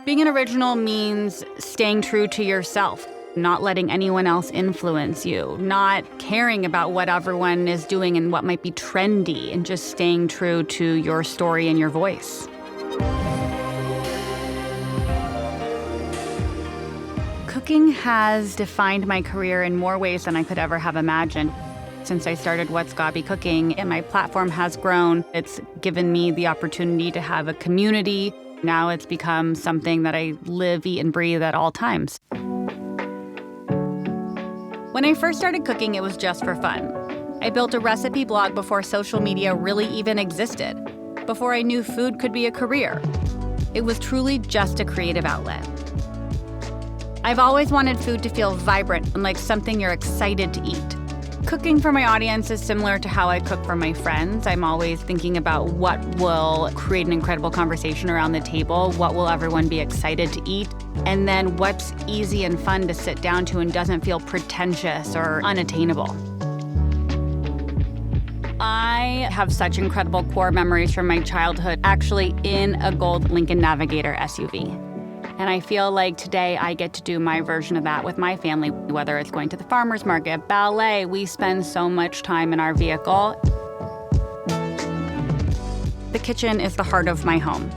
Being an original means staying true to yourself, not letting anyone else influence you, not caring about what everyone is doing and what might be trendy, and just staying true to your story and your voice. Cooking has defined my career in more ways than I could ever have imagined. Since I started What's Gaby Cooking, and my platform has grown, it's given me the opportunity to have a community. Now it's become something that I live, eat, and breathe at all times. When I first started cooking, it was just for fun. I built a recipe blog before social media really even existed, before I knew food could be a career. It was truly just a creative outlet. I've always wanted food to feel vibrant and like something you're excited to eat. Cooking for my audience is similar to how I cook for my friends. I'm always thinking about what will create an incredible conversation around the table, what will everyone be excited to eat, and then what's easy and fun to sit down to and doesn't feel pretentious or unattainable. I have such incredible core memories from my childhood, actually in a gold Lincoln Navigator SUV. And I feel like today I get to do my version of that with my family, whether it's going to the farmer's market, ballet. We spend so much time in our vehicle. The kitchen is the heart of my home.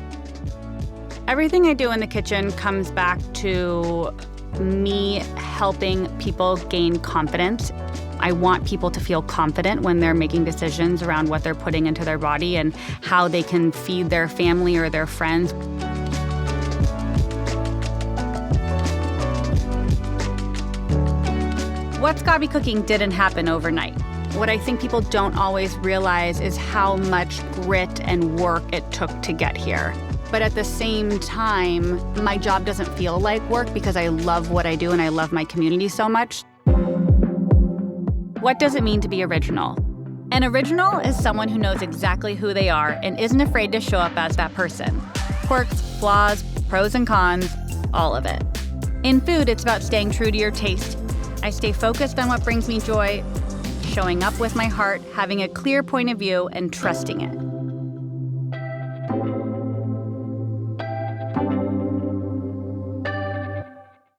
Everything I do in the kitchen comes back to me helping people gain confidence. I want people to feel confident when they're making decisions around what they're putting into their body and how they can feed their family or their friends. What's Gaby Cooking didn't happen overnight. What I think people don't always realize is how much grit and work it took to get here. But at the same time, my job doesn't feel like work because I love what I do and I love my community so much. What does it mean to be original? An original is someone who knows exactly who they are and isn't afraid to show up as that person. Quirks, flaws, pros and cons, all of it. In food, it's about staying true to your taste. I stay focused on what brings me joy, showing up with my heart, having a clear point of view, and trusting it.